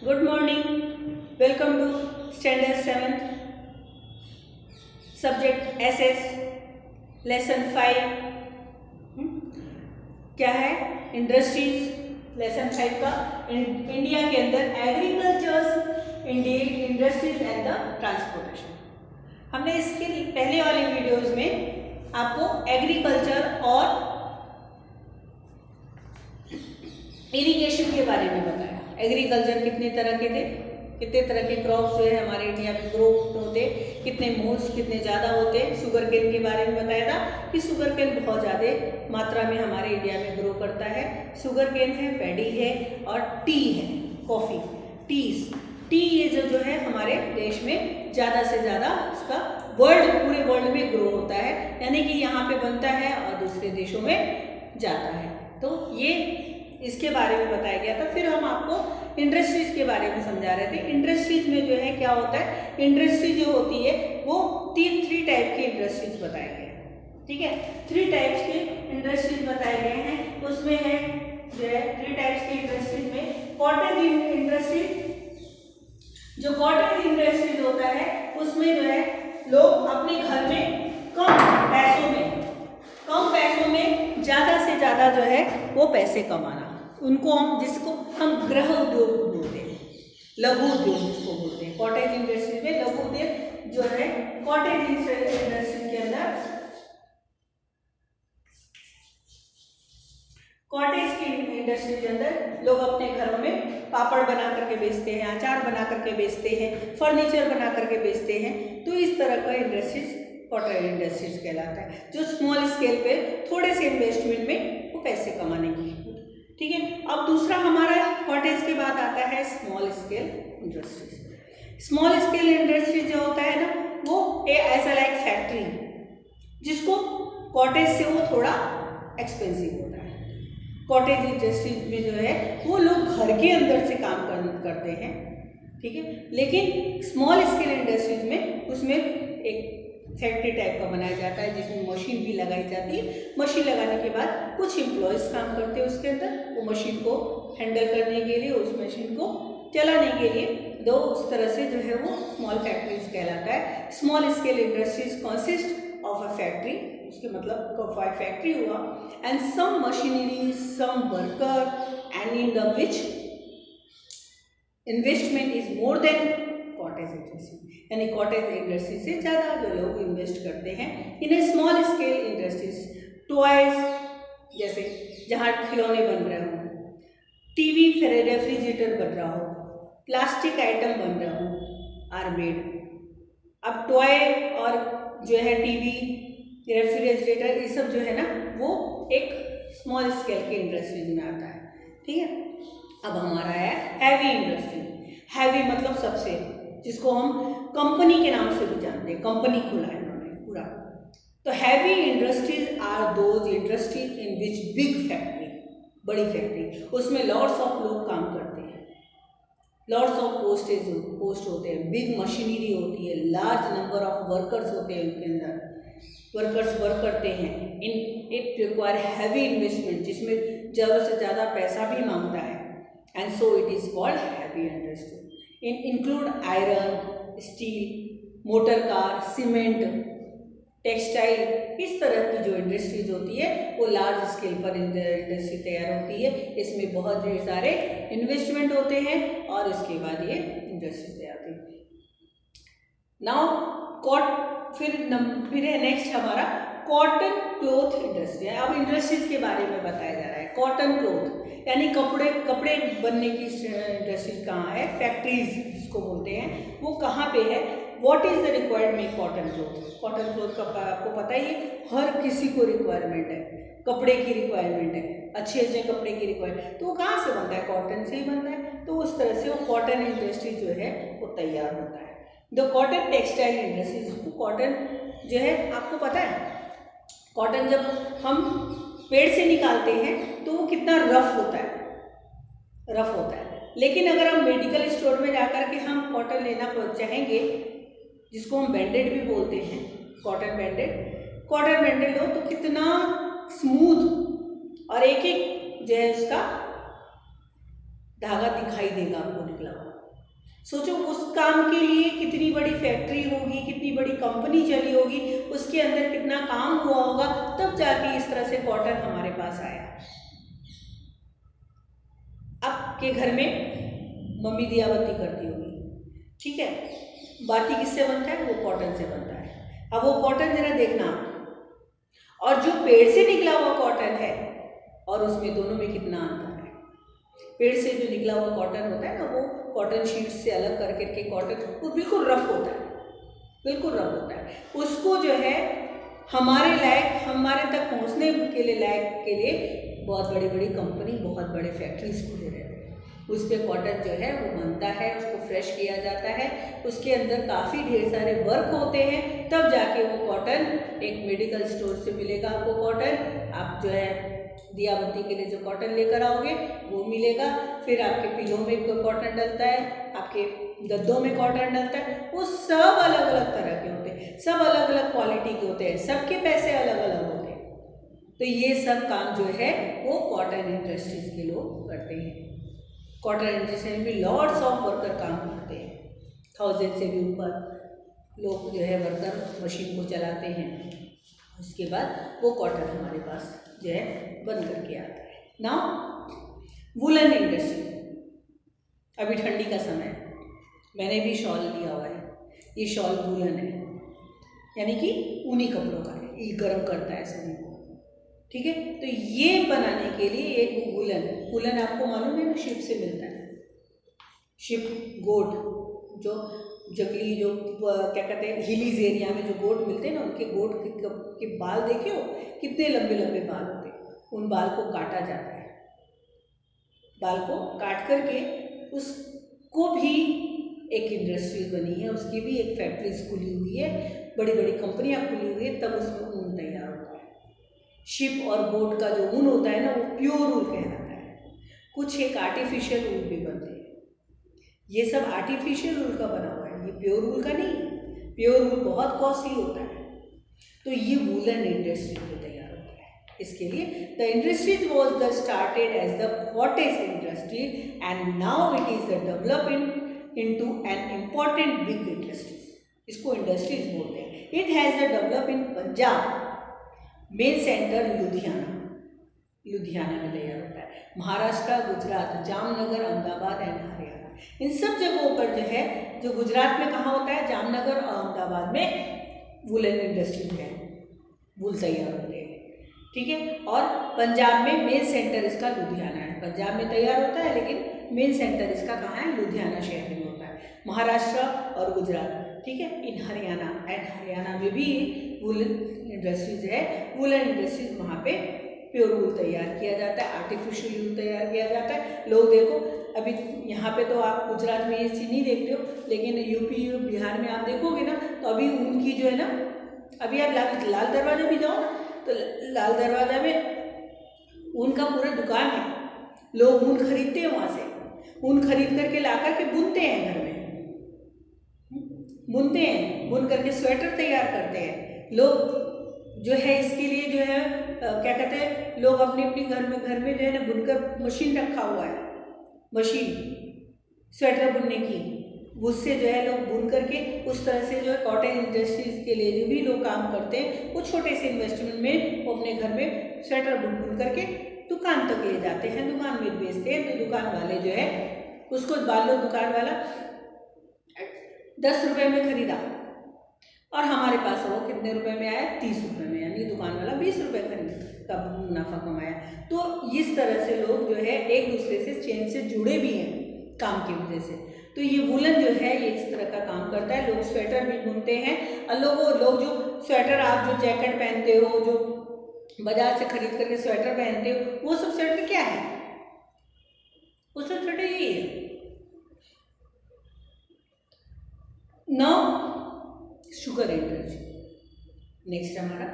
Good morning. Welcome to Standard 7th Subject SS Lesson 5. क्या है? Industries. Lesson 5 का India के अंदर agriculture, industries and the transportation. हमने इसके पहले वाले वीडियोस में आपको एग्रीकल्चर और इरिगेशन के बारे में बताया। एग्रीकल्चर कितने तरह के थे, कितने तरह के क्रॉप्स जो है हमारे इंडिया में ग्रो होते, कितने मोस्ट कितने ज़्यादा होते। शुगर केन के बारे में बताया था कि शुगर केन बहुत ज़्यादा मात्रा में हमारे इंडिया में ग्रो करता है। शुगर केन है, पैडी है और टी है, कॉफ़ी, टी ये जो है हमारे देश में ज़्यादा से ज़्यादा इसका पूरे वर्ल्ड में ग्रो होता है, यानी कि यहाँ पे बनता है और दूसरे देशों में जाता है। तो ये इसके बारे में बताया गया था। फिर हम आपको इंडस्ट्रीज के बारे में समझा रहे थे। इंडस्ट्रीज में जो है क्या होता है, इंडस्ट्री जो होती है वो थ्री टाइप की इंडस्ट्रीज बताए गए हैं। ठीक है, 3 टाइप्स के इंडस्ट्रीज बताए गए हैं। उसमें है जो है 3 टाइप्स की इंडस्ट्रीज में कॉटेज इंडस्ट्रीज। जो कॉटेज इंडस्ट्रीज होता है उसमें जो है लोग अपने घर में कम पैसों में ज़्यादा से ज़्यादा जो है वो पैसे कमाना, उनको जिसको हम गृह उद्योग बोलते हैं, लघु उद्योग जिसको बोलते हैं। कॉटेज इंडस्ट्री में लघु उद्योग जो है कॉटेज इंडस्ट्री के अंदर, कॉटेज की इंडस्ट्री के अंदर लोग अपने घरों में पापड़ बना करके बेचते हैं, अचार बना करके बेचते हैं, फर्नीचर बना करके बेचते हैं। तो इस तरह का इंडस्ट्रीज कॉटेज इंडस्ट्रीज कहलाता है, जो स्मॉल स्केल पे थोड़े से इन्वेस्टमेंट में वो पैसे कमाने की। ठीक है, अब दूसरा हमारा कॉटेज के बाद आता है small scale industries. Small scale industries जो होता है ना, वो ऐसा लाइक फैक्ट्री, जिसको कॉटेज से वो थोड़ा एक्सपेंसिव होता है। कॉटेज इंडस्ट्रीज में जो है वो लोग घर के अंदर से काम करते हैं। ठीक है, लेकिन स्मॉल स्केल इंडस्ट्रीज में उसमें एक फैक्ट्री टाइप का बनाया जाता है, जिसमें मशीन भी लगाई जाती है। मशीन लगाने के बाद कुछ एम्प्लॉयज़ काम करते हैं उसके अंदर, वो मशीन को हैंडल करने के लिए, उस मशीन को चलाने के लिए। दो उस तरह से जो है वो स्मॉल फैक्ट्रीज कहलाता है। Small scale industries consist of a factory, उसके मतलब फैक्ट्री हुआ, and some machinery, some worker, and in the which investment is more than cottage industry, यानी कॉटेज इंडस्ट्री से ज़्यादा जो लोग इन्वेस्ट करते हैं in a small scale industries. Toys, जैसे जहाँ खिलौने बन रहे हो, टीवी रेफ्रिजरेटर बन रहा हो, प्लास्टिक आइटम बन रहा हो, आर मेड। अब टॉय और जो है टीवी, रेफ्रिजरेटर, ये सब जो है ना वो एक स्मॉल स्केल के इंडस्ट्रीज में आता है। ठीक है, अब हमारा है हैवी इंडस्ट्री। हैवी मतलब सबसे, जिसको हम कंपनी के नाम से भी जानते हैं, कंपनी खुला है उन्होंने पूरा। तो heavy industries are those industries in which big factory, बड़ी फैक्ट्री, उसमें लॉट्स ऑफ लोग काम करते हैं, लॉट्स ऑफ पोस्ट होते हैं, बिग मशीनरी होती है, लार्ज नंबर ऑफ वर्कर्स होते हैं, उनके अंदर वर्कर्स वर्क करते हैं। इट रिक्वायर हैवी इन्वेस्टमेंट, जिसमें ज़्यादा से ज़्यादा पैसा भी मांगता है, and so it is called heavy industry. Include iron, steel, motor car, cement, textile, इस तरह की जो इंडस्ट्रीज होती है वो लार्ज स्केल पर इंडस्ट्री तैयार होती है। इसमें बहुत ढेर सारे इन्वेस्टमेंट होते हैं और इसके बाद ये इंडस्ट्री तैयार होती है। नाउ फिर है नेक्स्ट हमारा कॉटन क्लोथ इंडस्ट्री है। अब इंडस्ट्रीज के बारे में बताया जा रहा है। कॉटन क्लोथ यानी कपड़े बनने की इंडस्ट्रीज कहाँ है, फैक्ट्रीज जिसको बोलते हैं, वो कहाँ पे है। What is the required make cotton cloth. Cotton cloth का आपको पता ही है, हर किसी को रिक्वायरमेंट है, कपड़े की रिक्वायरमेंट है, अच्छे कपड़े की रिक्वायरमेंट। तो वो कहाँ से बनता है, कॉटन से ही बनता है। तो उस तरह से वो कॉटन इंडस्ट्री जो है वो तैयार होता है। The cotton textile industries, cotton जो है आपको पता है, कॉटन जब हम पेड़ से निकालते हैं तो वो कितना रफ होता है। लेकिन अगर हम मेडिकल स्टोर में जाकर के हम कॉटन लेना चाहेंगे, जिसको हम बैंडेड भी बोलते हैं, कॉटन बैंडेड लो तो कितना स्मूथ और एक जो है उसका धागा दिखाई देगा आपको निकला हुआ। सोचो उस काम के लिए कितनी बड़ी फैक्ट्री होगी, कितनी बड़ी कंपनी चली होगी, उसके अंदर कितना काम हुआ होगा, तब जाके इस तरह से कॉटन हमारे पास आया। आपके घर में मम्मी दिया बत्ती करती होगी, ठीक है, बाती किससे बनता है? वो कॉटन से बनता है। अब वो कॉटन जरा देखना, और जो पेड़ से निकला हुआ कॉटन है और उसमें दोनों में कितना अंतर है। पेड़ से जो निकला हुआ कॉटन होता है ना, वो कॉटन शीट से अलग करके कॉटन वो बिल्कुल रफ होता है, बिल्कुल रफ होता है। उसको जो है हमारे लायक, हमारे तक पहुंचने के लिए लायक के लिए बहुत बड़ी बड़ी कंपनी, बहुत बड़े फैक्ट्रीज खुले रहते हैं। उस पर कॉटन जो है वो बनता है, उसको फ्रेश किया जाता है, उसके अंदर काफ़ी ढेर सारे वर्क होते हैं, तब जाके वो कॉटन एक मेडिकल स्टोर से मिलेगा आपको कॉटन। आप जो है दिया बत्ती के लिए जो कॉटन लेकर आओगे वो मिलेगा। फिर आपके पिलो में कॉटन डलता है, आपके गद्दों में कॉटन डलता है, वो सब अलग अलग तरह के होते हैं, सब अलग अलग क्वालिटी के होते हैं, सबके पैसे अलग अलग होते हैं। तो ये सब काम जो है वो कॉटन इंडस्ट्रीज के लोग करते हैं। कॉटन इंडस्ट्री में भी लॉट्स ऑफ वर्कर काम करते हैं, 1000 से भी ऊपर लोग जो है वर्कर मशीन को चलाते हैं। उसके बाद वो कॉटन हमारे पास जो है बन करके आता है। नाउ वुलन इंडस्ट्री, अभी ठंडी का समय है, मैंने भी शॉल लिया हुआ है, ये शॉल वुलन है, यानी कि ऊनी कपड़ों का है, ये गर्म करता है शरीर को, ठीक है। तो ये बनाने के लिए एक वुलन आपको मालूम है ना, शिप से मिलता है, शिप गोट, जो जंगली जो क्या कहते हैं हिलीज एरिया में जो गोट मिलते हैं ना, उनके गोट के बाल देखे हो कितने लंबे लंबे बाल होते हैं, उन बाल को काटा जाता है, बाल को काट करके उसको भी एक इंडस्ट्री बनी है, उसकी भी एक फैक्ट्रीज खुली हुई है, बड़ी बड़ी कंपनियां खुली हुई है, तब उसमें ऊन तैयार होता है। शिप और गोट का जो ऊन होता है ना, वो प्योर ऊन कहलाता है। कुछ एक आर्टिफिशियल ऊन भी बनते हैं, ये सब आर्टिफिशियल ऊन का बना हुआ है, ये प्योर ऊन का नहीं। प्योर ऊन बहुत कॉस्टली होता है। तो ये वुलन इंडस्ट्री को तैयार होता है। इसके लिए the industries was the started as the cottage industry and now it is the developing into an important big industries. इसको इंडस्ट्रीज बोलते हैं। It has the develop in Punjab, main centre Ludhiana में तैयार होता है, महाराष्ट्र, गुजरात, जामनगर, अहमदाबाद एंड हरियाणा, इन सब जगहों पर जो है, जो गुजरात में कहाँ होता है, जामनगर और अहमदाबाद में वुलन इंडस्ट्रीज है, वूल तैयार होते हैं, ठीक है। और पंजाब में मेन सेंटर इसका लुधियाना है, पंजाब में तैयार होता है लेकिन मेन सेंटर इसका कहाँ है, लुधियाना शहर में होता है। महाराष्ट्र और गुजरात, ठीक है, इन हरियाणा में भी वुलन इंडस्ट्रीज है। वुलन इंडस्ट्रीज वहाँ पे प्योर वूल तैयार किया जाता है, आर्टिफिशियल वूल तैयार किया जाता है। लोग देखो अभी यहाँ पे तो आप गुजरात में ये चीज़ नहीं देखते हो, लेकिन यूपी बिहार में आप देखोगे ना, तो अभी ऊन की जो है ना, अभी आप लाल दरवाजा भी जाओ ना, तो लाल दरवाजा में ऊन का पूरा दुकान है, लोग ऊन खरीदते हैं, वहाँ से ऊन खरीद करके ला करके बुनते हैं, घर में बुनते हैं, बुन करके स्वेटर तैयार करते हैं लोग। जो है इसके लिए जो है क्या कहते हैं, लोग अपने अपने घर में जो है ना बुनकर मशीन रखा हुआ है, मशीन स्वेटर बुनने की, उससे जो है लोग बुन करके उस तरह से जो है कॉटन इंडस्ट्रीज के लिए जो भी लोग काम करते हैं, वो छोटे से इन्वेस्टमेंट में वो अपने घर में स्वेटर बुन करके दुकान तक ले जाते हैं, दुकान में बेचते हैं। तो दुकान वाले जो है उसको मान लो दुकान वाला 10 रुपये में खरीदा और हमारे पास वो कितने रुपए में आया, 30 रुपये में, यानी दुकान वाला 20 रुपये का मुनाफा कमाया। तो इस तरह से लोग जो है एक दूसरे से चेन से जुड़े भी हैं काम की वजह से। तो ये वुलन जो है ये इस तरह का काम करता है। लोग स्वेटर भी बुनते हैं और लोग जो स्वेटर, आप जो जैकेट पहनते हो, जो बाजार से खरीद करके स्वेटर पहनते हो, वो सब स्वेटर क्या है, वो सब स्वेटर यही है। नाउ शुगर इंडस्ट्री, नेक्स्ट हमारा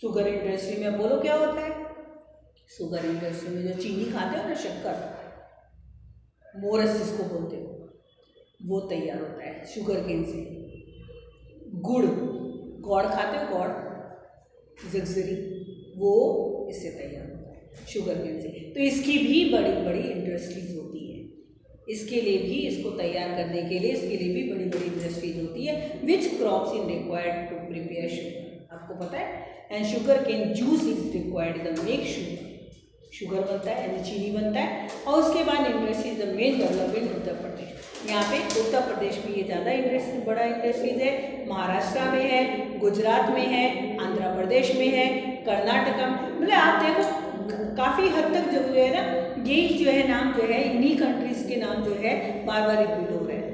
शुगर इंडस्ट्री में बोलो क्या होता है। शुगर इंडस्ट्री में जो चीनी खाते हो ना, शक्कर, मोरस जिसको बोलते हो, वो तैयार होता है शुगर केन से। गुड़ खाते हो, गौड़, जगजरी, वो इससे तैयार होता है। शुगर केन से। तो इसकी भी बड़ी बड़ी इंडस्ट्रीज होती है, इसके लिए भी, इसको तैयार करने के लिए इसके लिए भी बड़ी बड़ी इंडस्ट्रीज होती है। Which crops in required to prepare sugar, आपको पता है। And sugar cane juice is required the make sugar, sugar बनता है यानी चीनी बनता है। और उसके बाद industries the main development Uttar Pradesh, यहाँ पे उत्तर प्रदेश में ये ज़्यादा इंडस्ट्री, बड़ा इंडस्ट्रीज है। महाराष्ट्र में है, गुजरात में है, आंध्र प्रदेश में है, कर्नाटका में, मतलब आप देखो काफ़ी हद तक जो है ना, ये जो है नाम जो है, इन्हीं कंट्रीज के नाम जो है बार बार रिपीट हो रहे हैं।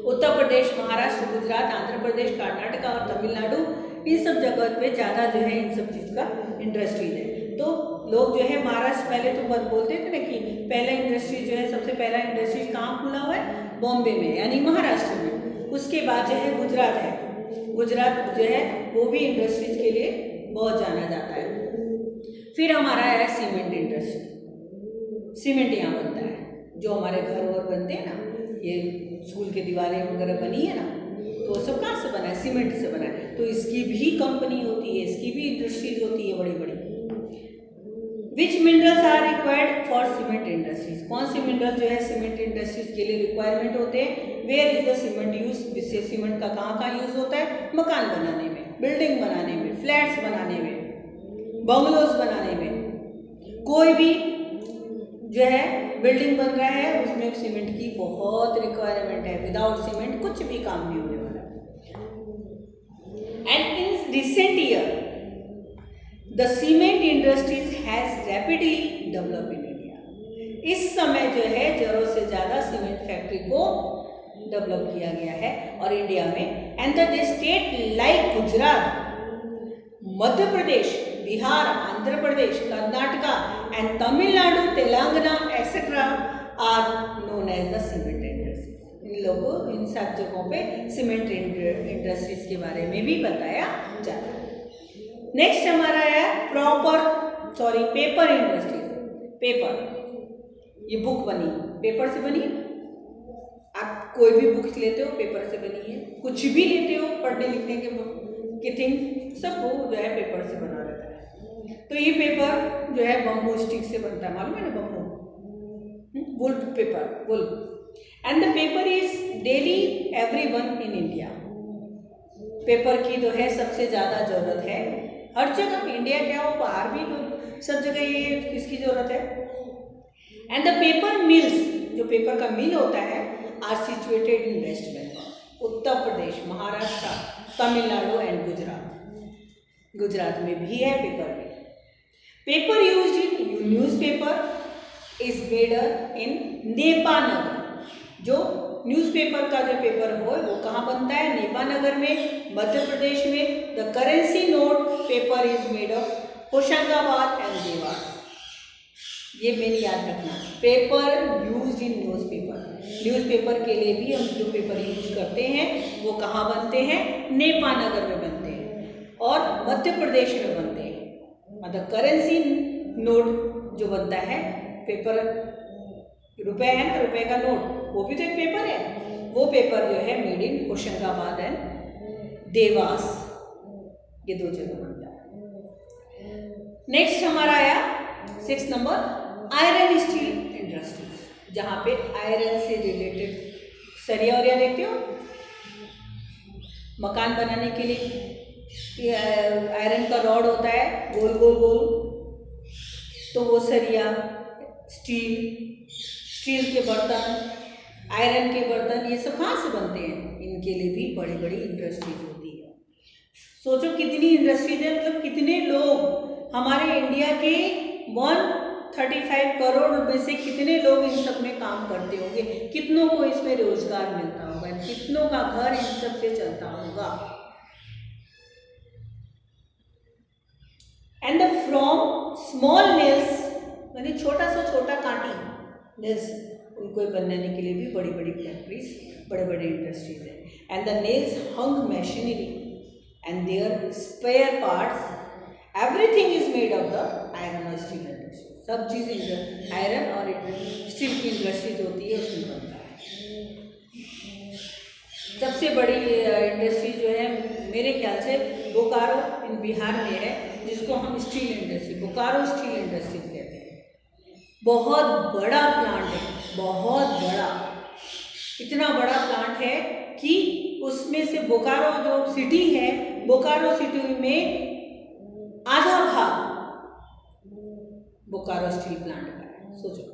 उत्तर प्रदेश, महाराष्ट्र, गुजरात, आंध्र प्रदेश, कर्नाटका और तमिलनाडु, इन सब जगह पे ज़्यादा जो है इन सब चीज़ का इंडस्ट्रीज है। तो लोग जो है महाराष्ट्र, पहले तो बोलते थे ना कि पहला इंडस्ट्री जो है, सबसे पहला इंडस्ट्री कहाँ खुला हुआ है, बॉम्बे में यानी महाराष्ट्र में। उसके बाद जो है गुजरात है, गुजरात जो है वो भी इंडस्ट्रीज के लिए बहुत जाना जाता है। फिर हमारा है सीमेंट इंडस्ट्री, सीमेंट यहाँ बनता है, जो हमारे घर और बनते हैं ना, ये स्कूल के दीवारें वगैरह बनी है ना, तो सब कहाँ से बना है, सीमेंट से बना है। तो इसकी भी कंपनी होती है, इसकी भी इंडस्ट्रीज होती है बड़ी बड़ी। Which minerals are required for cement industries, कौन से मिनरल जो है सीमेंट इंडस्ट्रीज के लिए रिक्वायरमेंट होते हैं। Where is the cement use, जिससे सीमेंट का कहाँ यूज होता है, मकान बनाने में, बिल्डिंग बनाने में, फ्लैट्स बनाने में, बंगलोज बनाने में। कोई भी जो है बिल्डिंग बन रहा है उसमें सीमेंट की बहुत रिक्वायरमेंट है, विदाउट सीमेंट कुछ भी काम नहीं होने वाला। And in recent year the cement industries has rapidly develop in India, इस समय जो है जरूरत से ज़्यादा सीमेंट फैक्ट्री को डेवलप किया गया है और इंडिया में। And the state like Gujarat, Madhya Pradesh, Bihar, Andhra Pradesh, Karnataka and Tamil Nadu, Telangana etcetera are known as the cement industries. इन लोगों, इन सब जगहों पे सीमेंट इंडस्ट्रीज के बारे में भी बताया जाता है। नेक्स्ट हमारा है पेपर इंडस्ट्रीज। पेपर, ये बुक बनी पेपर से बनी है। आप कोई भी बुक्स लेते हो पेपर से बनी है, कुछ भी लेते हो पढ़ने लिखने के थिंग, सब वो जो है पेपर से बना रहता है। तो ये पेपर जो है बम्बू स्टिक से बनता है, मालूम है ना, bamboo, wool paper, wool. And the paper is daily everyone in India, paper की तो है सबसे ज़्यादा ज़रूरत है हर जगह, इंडिया क्या हो बाहर भी तो सब जगह ये किसकी ज़रूरत है। एंड द पेपर मिल्स, जो पेपर का मिल होता है, are situated in West Bengal, Uttar Pradesh, Maharashtra, Tamil Nadu and Gujarat. Gujarat में भी है paper mill. Paper used in newspaper is made in Nepanagar, जो न्यूज़पेपर का जो पेपर हो वो कहाँ बनता है, नेपानगर में, मध्य प्रदेश में। The currency note paper is made of Hoshangabad and Dewas. ये मेन याद रखना, paper used in newspaper, newspaper के लिए भी हम जो पेपर यूज करते हैं वो कहाँ बनते हैं, नेपानगर में बनते हैं और मध्य प्रदेश में बनते हैं। मतलब करेंसी नोट जो बनता है, पेपर रुपए है ना, रुपए का नोट, वो भी तो एक पेपर है। वो पेपर जो है made in Hoshangabad and Dewas, ये दो जगह बनता है। नेक्स्ट हमारा आया 6 नंबर, आयरन स्टील इंडस्ट्रीज, जहाँ पे आयरन से रिलेटेड सरिया वरिया देखते हो, मकान बनाने के लिए आयरन का रॉड होता है, गोल गोल गोल, तो वो सरिया, स्टील के बर्तन, आयरन के बर्तन, ये सब कहाँ से बनते हैं, इनके लिए भी बड़ी बड़ी इंडस्ट्रीज होती है। सोचो कितनी इंडस्ट्रीज है, मतलब कितने लोग हमारे इंडिया के 135 करोड़ में से कितने लोग इन सब में काम करते होंगे, कितनों को इसमें रोजगार मिलता होगा, कितनों का घर इन सब से चलता होगा। And the from small nails, यानी छोटा से छोटा कांटी, नेल्स उनको बनाने के लिए भी बड़ी बड़ी फैक्ट्रीज, बड़े बड़े इंडस्ट्रीज है। And the nails hung machinery and their spare parts, everything is made of the iron और स्टील इंडस्ट्री। सब चीज़ आयरन और स्टील की इंडस्ट्रीज होती है, उसमें बनता है। सबसे बड़ी इंडस्ट्री जो है मेरे ख्याल से बोकारो इन बिहार में है, जिसको हम steel industry, Bokaro steel industries कहते हैं। बहुत बड़ा प्लांट है, बहुत बड़ा, इतना बड़ा प्लांट है कि उसमें से बोकारो जो सिटी है, बोकारो सिटी में आधा भाग बोकारो स्टील प्लांट का है। सोचो,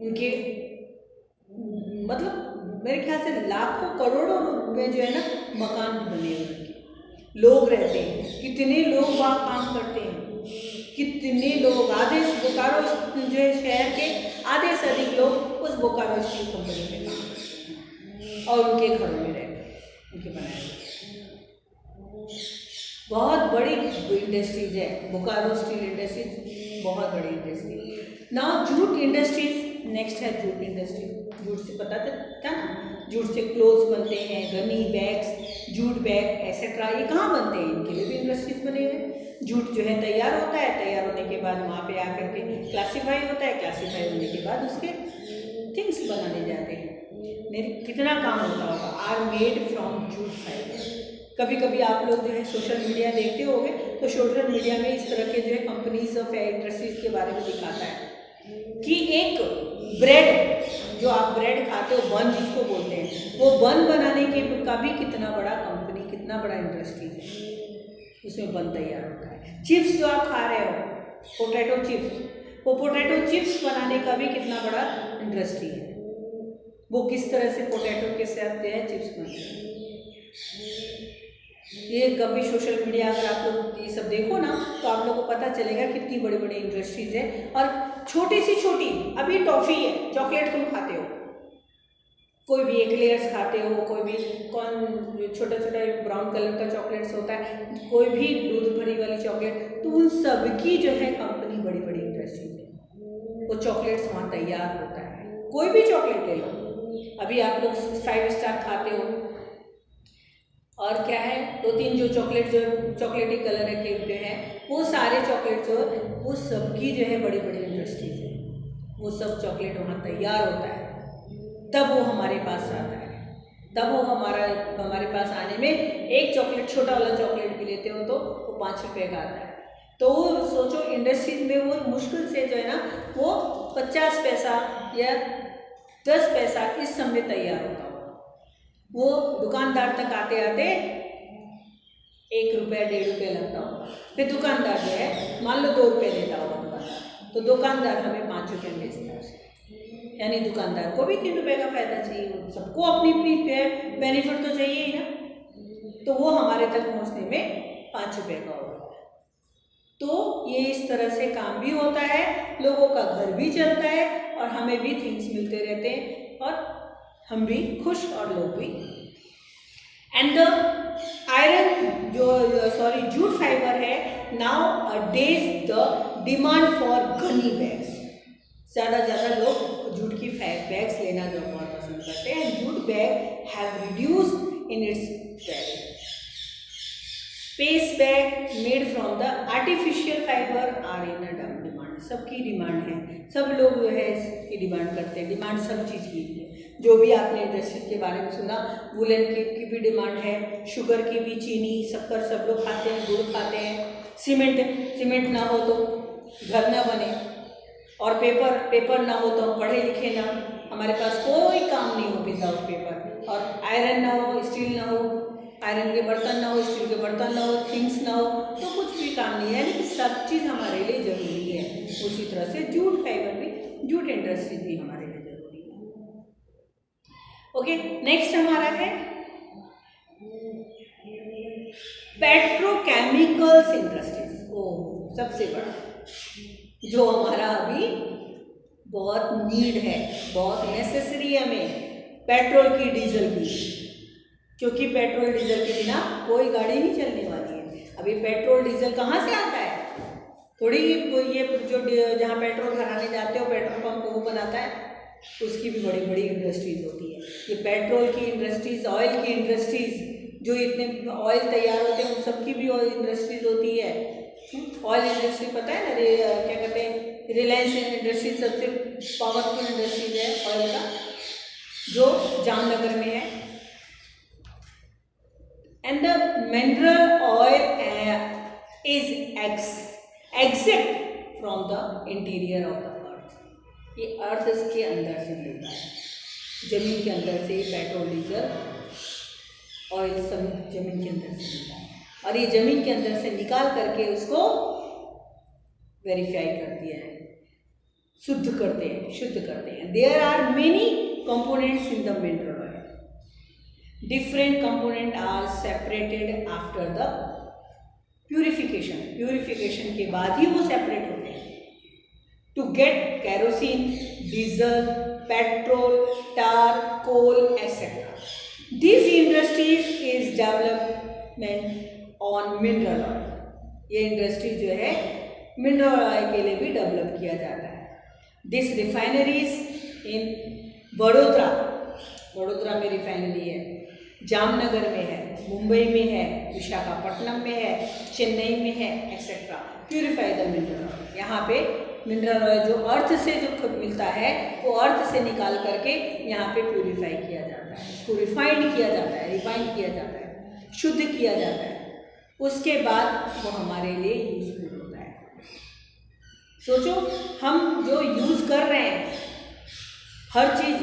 उनके मतलब मेरे ख्याल से लाखों करोड़ों रुपए जो है ना मकान बने हुए हैं, लोग रहते हैं, कितने लोग वहाँ काम करते हैं, कितने लोग, आधे बोकारो जो है शहर के आधे से अधिक लोग उस बोकारो स्टील कंपनी में काम करते हैं और उनके घरों में रहते हैं, उनके बनाए हुए। बहुत बड़ी इंडस्ट्रीज है बोकारो स्टील इंडस्ट्रीज, बहुत बड़ी industry. Now jute industries, next है जूट इंडस्ट्री। जूट से पता था ना, जूट से क्लोथ्स बनते हैं, Ghani bags, jute bag etcetera, ये कहाँ बनते हैं, इनके लिए भी इंडस्ट्रीज बने हुए हैं। जूट जो है तैयार होता है, तैयार होने के बाद वहाँ पे आकर के क्लासीफाई होता है, क्लासीफाई होने के बाद उसके थिंग्स बनाने जाते हैं। मेरे कितना काम होता होगा, are made from jute fibre. कभी कभी आप लोग जो है सोशल मीडिया देखते होंगे तो सोशल मीडिया में इस तरह के जो है कंपनीज ऑफ इंडस्ट्रीज के बारे में दिखाता है कि एक ब्रेड, जो आप ब्रेड खाते हो, बन जिसको बोलते हैं, वो बन बनाने के का भी कितना बड़ा कंपनी, कितना बड़ा इंडस्ट्री है, उसमें बन तैयार होता है। चिप्स जो आप खा रहे हो, पोटैटो चिप्स, वो पोटैटो चिप्स बनाने का भी कितना बड़ा इंडस्ट्री है, वो किस तरह से पोटैटो के साथ जो है चिप्स बनते हैं। ये कभी सोशल मीडिया अगर आप लोग ये सब देखो ना तो आप लोगों को पता चलेगा कितनी बड़ी बड़ी इंडस्ट्रीज है। और छोटी सी छोटी, अभी टॉफ़ी है, चॉकलेट तुम खाते हो, कोई भी एक्लेयर्स खाते हो, कोई भी कौन छोटा छोटा ब्राउन कलर का चॉकलेट्स होता है, कोई भी दूध भरी वाली चॉकलेट, तो उन सब की जो है कंपनी बड़ी बड़ी इंडस्ट्रीज है, वो चॉकलेट्स वहाँ तैयार होता है। कोई भी चॉकलेट ले लो, अभी आप लोग 5 स्टार खाते हो, और क्या है, 2-3 जो चॉकलेट जो चॉकलेटी कलर के जो है, वो सारे चॉकलेट जो वो सबकी जो है बड़ी बड़ी इंडस्ट्रीज है, वो सब चॉकलेट वहाँ तैयार होता है, तब वो हमारे पास आता है। तब वो हमारे पास आने में एक चॉकलेट, छोटा वाला चॉकलेट भी लेते हो तो वो 5 रुपये का आता है। तो वो सोचो इंडस्ट्रीज में वो मुश्किल से जो है ना वो 50 पैसा या 10 पैसा इस समय तैयार होता होगा, वो दुकानदार तक आते आते 1 रुपया 1.5 रुपये लगता होगा। फिर दुकानदार जो है मान लो 2 रुपये देता होगा दुकानदार, तो दुकानदार हमें 5 रुपये में बेचता है उसे, यानी दुकानदार को भी 3 रुपये का फायदा चाहिए, सबको अपनी अपनी बेनिफिट तो चाहिए ही ना, तो वो हमारे तक पहुंचने में 5 रुपये का होगा। तो ये इस तरह से काम भी होता है, लोगों का घर भी चलता है और हमें भी थिंग्स मिलते रहते हैं और हम भी खुश और लोग भी। And the iron jute fibre है, nowadays the demand for gunny bags, ज़्यादा लोग जूट की बैग्स लेना जो बहुत पसंद करते हैं। Jute bag have reduced in its value. Paste bag made from the artificial fibre are in demand, सबकी डिमांड है, सब लोग जो है इसकी डिमांड करते हैं, डिमांड सब चीज़ की है। जो भी आपने इंडस्ट्रीज के बारे में सुना, वुलन की भी डिमांड है, शुगर की भी, चीनी, शक्कर सब लोग खाते हैं, गुड़ खाते हैं, सीमेंट ना हो तो घर ना बने, और पेपर ना हो तो हम पढ़े लिखे ना, हमारे पास कोई काम नहीं हो विदाउट पेपर, और आयरन ना हो, स्टील ना हो, आयरन के बर्तन ना हो, स्टील के बर्तन ना हो, थिंग्स ना हो, तो कुछ भी काम नहीं है, यानी कि सब चीज़ हमारे लिए ज़रूरी है। उसी तरह से जूट फाइबर भी, जूट इंडस्ट्री भी हमारे लिए ज़रूरी है। ओके, नेक्स्ट हमारा है पेट्रोकेमिकल्स इंडस्ट्रीज। ओ, सबसे बड़ा जो हमारा अभी बहुत नीड है, बहुत नेसेसरी है हमें, पेट्रोल की, डीजल की, क्योंकि पेट्रोल डीजल के बिना कोई गाड़ी नहीं चलने वाली है। अभी पेट्रोल डीजल कहाँ से आता है? थोड़ी ये जो जहाँ पेट्रोल भराने जाते हो पेट्रोल पंप वो बनाता है, उसकी भी बड़ी बड़ी इंडस्ट्रीज होती है। ये पेट्रोल की इंडस्ट्रीज, ऑयल की इंडस्ट्रीज, जो इतने ऑयल तैयार होते हैं उन सबकी भी ऑयल इंडस्ट्रीज होती है। ऑयल इंडस्ट्री पता है ना, क्या कहते हैं, रिलायंस इंडस्ट्रीज सबसे पावरफुल इंडस्ट्रीज है ऑयल का, जो जामनगर में है। And the mineral oil is exit from the interior of the earth. ये अर्थ के अंदर से मिलता है, जमीन के अंदर से पेट्रोल डीजल ऑयल सब जमीन के अंदर से मिलता है, और ये जमीन के अंदर से निकाल करके उसको वेरीफाई करती है, शुद्ध करते हैं. There are many components in the mineral oil. Different component are separated after the purification के बाद ही वो सेपरेट होते हैं. To get kerosene, diesel, petrol, tar, coal etcetera. This industries is development on mineral oil. ये industry जो है mineral oil के लिए भी डेवलप किया जाता है. दिस रिफाइनरीज इन बड़ोदरा में रिफाइनरी है, जामनगर में है, मुंबई में है, विशाखापट्टनम में है, चेन्नई में है etcetera. Purify the mineral oil. यहाँ पे मिनरल ऑयल जो अर्थ से जो मिलता है वो अर्थ से निकाल करके यहाँ पे प्यूरिफाई किया जाता है, इसको रिफाइन किया जाता है, शुद्ध किया जाता है. उसके बाद वो हमारे लिए यूजफुल होता है. सोचो हम जो यूज़ कर रहे हैं हर चीज़,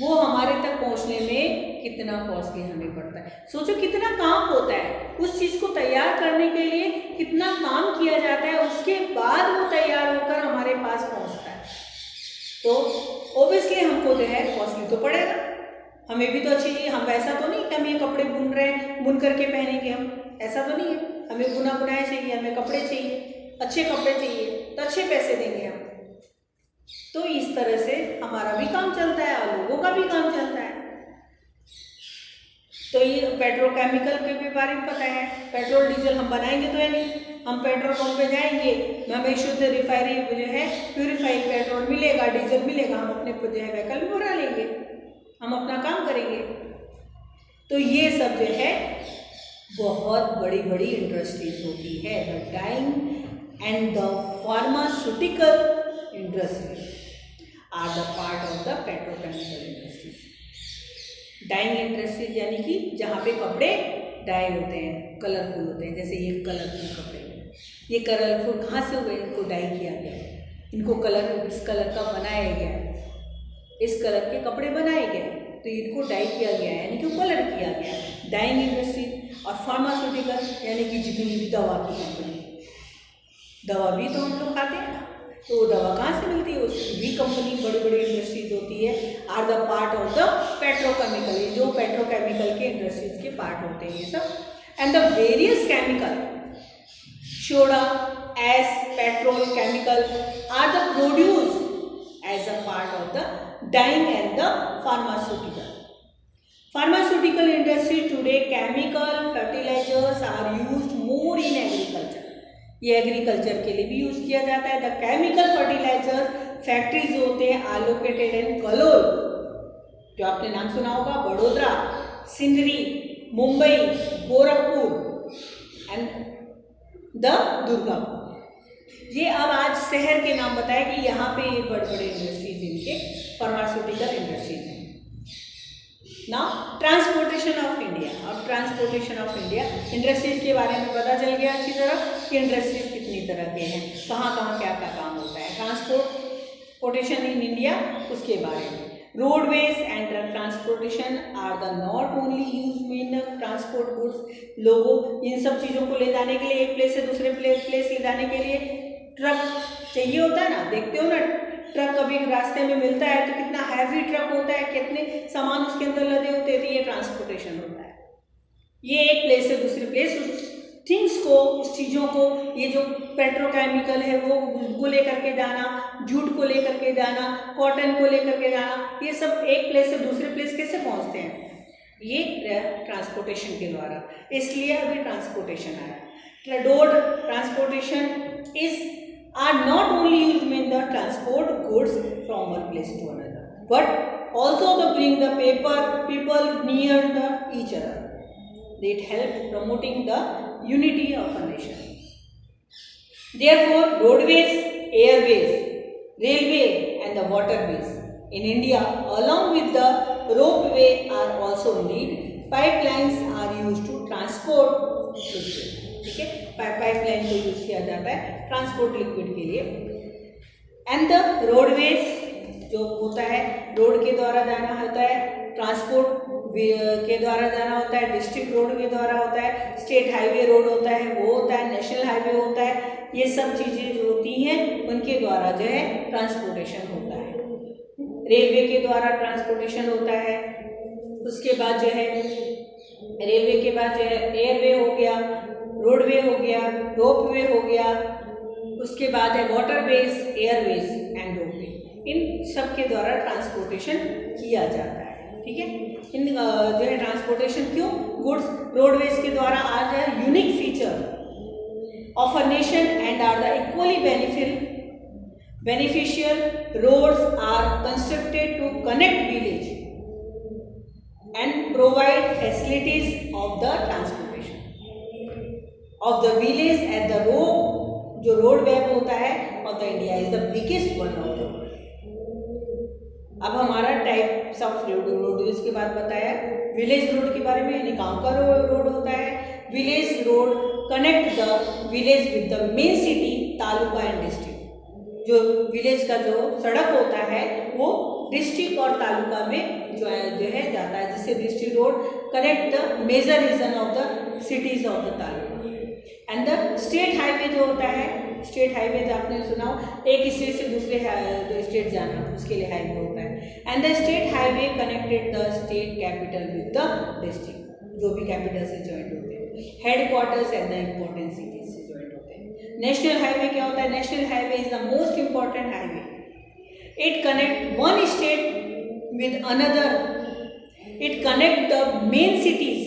वो हमारे तक पहुंचने में कितना कॉस्टली हमें पड़ता है. सोचो कितना काम होता है, उस चीज़ को तैयार करने के लिए कितना काम किया जाता है, उसके बाद वो तैयार होकर हमारे पास पहुंचता है. तो ओबियसली हमको जो है कॉस्टली तो पड़ेगा. हमें भी तो अच्छी चीज़, हम ऐसा तो नहीं कि हम ये कपड़े बुन रहे हैं बुन करके पहनेंगे, हम ऐसा तो नहीं है. हमें बुना बुनाया चाहिए, हमें कपड़े चाहिए, अच्छे कपड़े चाहिए, तो अच्छे पैसे देंगे हम. तो इस तरह से हमारा भी काम चलता है और लोगों का भी काम चलता है. तो ये पेट्रोकेमिकल के भी बारे में पता है. पेट्रोल डीजल हम बनाएंगे तो है नहीं, हम पेट्रोल पंप पे जाएंगे, हमें शुद्ध रिफाइनरी जो है प्यूरिफाइड पेट्रोल मिलेगा, डीजल मिलेगा, हम अपने जो है व्हीकल में भरा लेंगे, हम अपना काम करेंगे. तो ये सब जो है बहुत बड़ी बड़ी इंडस्ट्रीज होती है. The dyeing and the pharmaceutical industry are the part of the petrochemical industries. Dyeing industries यानी कि जहाँ पे कपड़े डाई होते हैं, कलरफुल होते हैं. जैसे ये कलरफुल कपड़े, ये कलरफुल कहाँ से हुए, इनको डाई किया गया, इनको कलर इस कलर का बनाया गया, इस कलर के कपड़े बनाए गए, तो इनको डाई किया गया यानी कि कलर किया गया. Dyeing industry. और फार्मास्यूटिकल यानी कि जितनी भी दवा की कंपनी, दवा भी तो हम लोग खाते हैं, तो वो दवा कहाँ से मिलती है, उसकी भी कंपनी बड़ी बड़ी इंडस्ट्रीज होती है. Are the part of the petrochemical, ये जो पेट्रोकेमिकल के इंडस्ट्रीज के पार्ट होते हैं ये सब. And the various chemical, soda, ash, petrol chemical are the produce as a part of the dyeing and the pharmaceutical. Pharmaceutical industry today, chemical fertilizers are used more in agriculture. ये agriculture के लिए भी use किया जाता है. The chemical fertiliser factories होते हैं आलोकेटेड इन कलोल, जो आपने नाम सुना होगा, बड़ोदरा, सिंदरी, मुंबई, गोरखपुर एंड द दुर्गापुर. ये अब आज शहर के नाम बताए कि यहाँ पे ये बड़े बड़े इंडस्ट्रीज इनके फार्मास्यूटिकल इंडस्ट्रीज हैं. Now transportation of India. अब ट्रांसपोर्टेशन ऑफ इंडिया, इंडस्ट्रीज के बारे में पता चल गया अच्छी तरह कि इंडस्ट्रीज कितनी तरह के हैं, कहाँ कहाँ क्या क्या काम होता है. ट्रांसपोर्टेशन इन इंडिया, उसके बारे में. Roadways and transportation are the not only use mean transport goods. लोगों इन सब चीज़ों को ले जाने के लिए, एक प्लेस से दूसरे प्लेस ले जाने के लिए ट्रक चाहिए होता है ना. देखते हो ना ट्रक कभी रास्ते में मिलता है तो कितना हैवी ट्रक होता है, कितने सामान उसके अंदर लदे होते हैं. ये ट्रांसपोर्टेशन होता है. ये एक प्लेस से दूसरी प्लेस उस थिंग्स को, उस चीज़ों को, ये जो पेट्रोकेमिकल है वो उसको लेकर के जाना, जूट को लेकर के जाना, कॉटन को लेकर के जाना, ये सब एक प्लेस से दूसरे प्लेस कैसे पहुंचते हैं, ये ट्रांसपोर्टेशन के द्वारा. इसलिए अभी ट्रांसपोर्टेशन आया. Road transportation is are not only used in the transport goods from one place to another, but also to bring the people near each other. It helps promoting the unity of a nation. Therefore, roadways, airways, railway and the waterways in India along with the ropeway are also needed. Pipelines are used to transport goods. ठीक है, pipeline को use किया जाता है transport liquid के लिए। And the roadways जो होता है, रोड के द्वारा जाना होता है, ट्रांसपोर्ट के द्वारा जाना होता है, डिस्ट्रिक्ट रोड के द्वारा होता है, स्टेट हाईवे रोड होता है वो होता है, नेशनल हाईवे होता है, ये सब चीज़ें जो होती हैं उनके द्वारा जो है ट्रांसपोर्टेशन होता है। रेलवे के द्वारा ट्रांसपोर्टेशन होता है। उसके बाद जो है रेलवे के बाद जो है एयरवे हो गया, रोडवे हो गया, रोपवे हो गया, उसके बाद है वाटरवेज, एयरवेज एंड रोपवे। इन सब के द्वारा ट्रांसपोर्टेशन किया जाता है, ठीक है। इन जो है ट्रांसपोर्टेशन क्यों, गुड्स रोडवेज के द्वारा आज है unique feature of a nation and are the equally beneficial. Roads are constructed to connect village and provide facilities of the transportation of the village at the road. जो road web होता है of the India is the biggest one of the world. अब हमारा types of roadways के बाद बताया, village road के बारे में, यानी गाँव का रोड होता है। Village road connect the village with the main city, taluka and district. जो विलेज का जो सड़क होता है वो डिस्ट्रिक्ट और तालुका में जो है जाता है, जिससे district road connect the major region of the cities of the taluka. And the state highway जो होता है, स्टेट हाईवे जो आपने सुना हो, एक स्टेट से दूसरे स्टेट जाना, उसके लिए हाईवे होता है। And the state highway connected the state capital with the district, जो भी कैपिटल से ज्वाइंट होते हैं। Headquarters and the important cities से ज्वाइंट होते हैं। नेशनल हाईवे क्या होता है, national highway is the most important highway. It connect one state with another, it connect the main cities,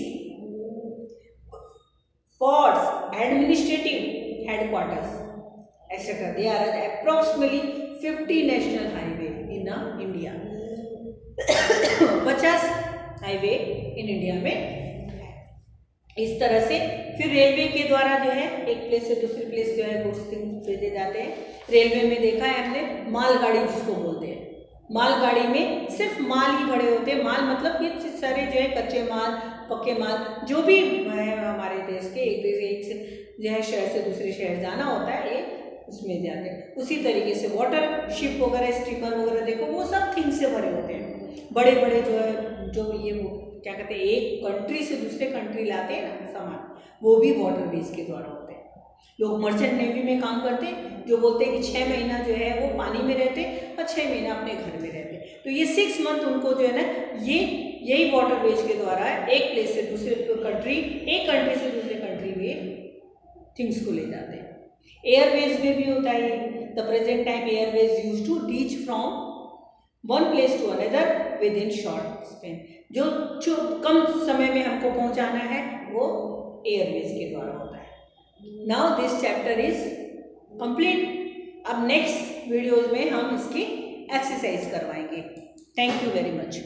ports, administrative headquarters, etc. There are approximately 50 national highway in India. 50 highway in India में है। इस तरह से फिर railway के द्वारा जो है एक प्लेस से दूसरी प्लेस जो है गुड्स भेजे जाते हैं। रेलवे में देखा है हमने मालगाड़ी जिसको बोलते हैं, मालगाड़ी में सिर्फ माल ही भरे होते हैं। माल मतलब ये सारे जो है कच्चे माल, पक्के माल, जो भी है हमारे देश के एक से जो है शहर से दूसरे शहर जाना होता है, ये उसमें जाते हैं। उसी तरीके से वाटर शिप वगैरह, स्टीमर वगैरह देखो, वो सब थिंग्स से भरे होते हैं। बड़े बड़े जो है जो ये वो क्या कहते हैं, एक कंट्री से दूसरे कंट्री लाते हैं ना सामान, वो भी वाटरवेज के द्वारा होते हैं। लोग मर्चेंट नेवी में काम करते हैं, जो बोलते हैं कि 6 महीना जो है वो पानी में रहते और 6 महीना अपने घर में रहते। तो ये 6 मंथ उनको जो है ना यही वाटरवेज के द्वारा एक प्लेस से दूसरे कंट्री, एक कंट्री से दूसरे कंट्री में थिंग्स को ले जाते हैं। एयरवेज में भी होता है। The present time airways use to reach from one place to another within short span. जो कम समय में हमको पहुंचाना है वो एयरवेज के द्वारा होता है। Now this chapter is complete. अब नेक्स्ट वीडियोज में हम इसकी एक्सरसाइज करवाएंगे। Thank you very much.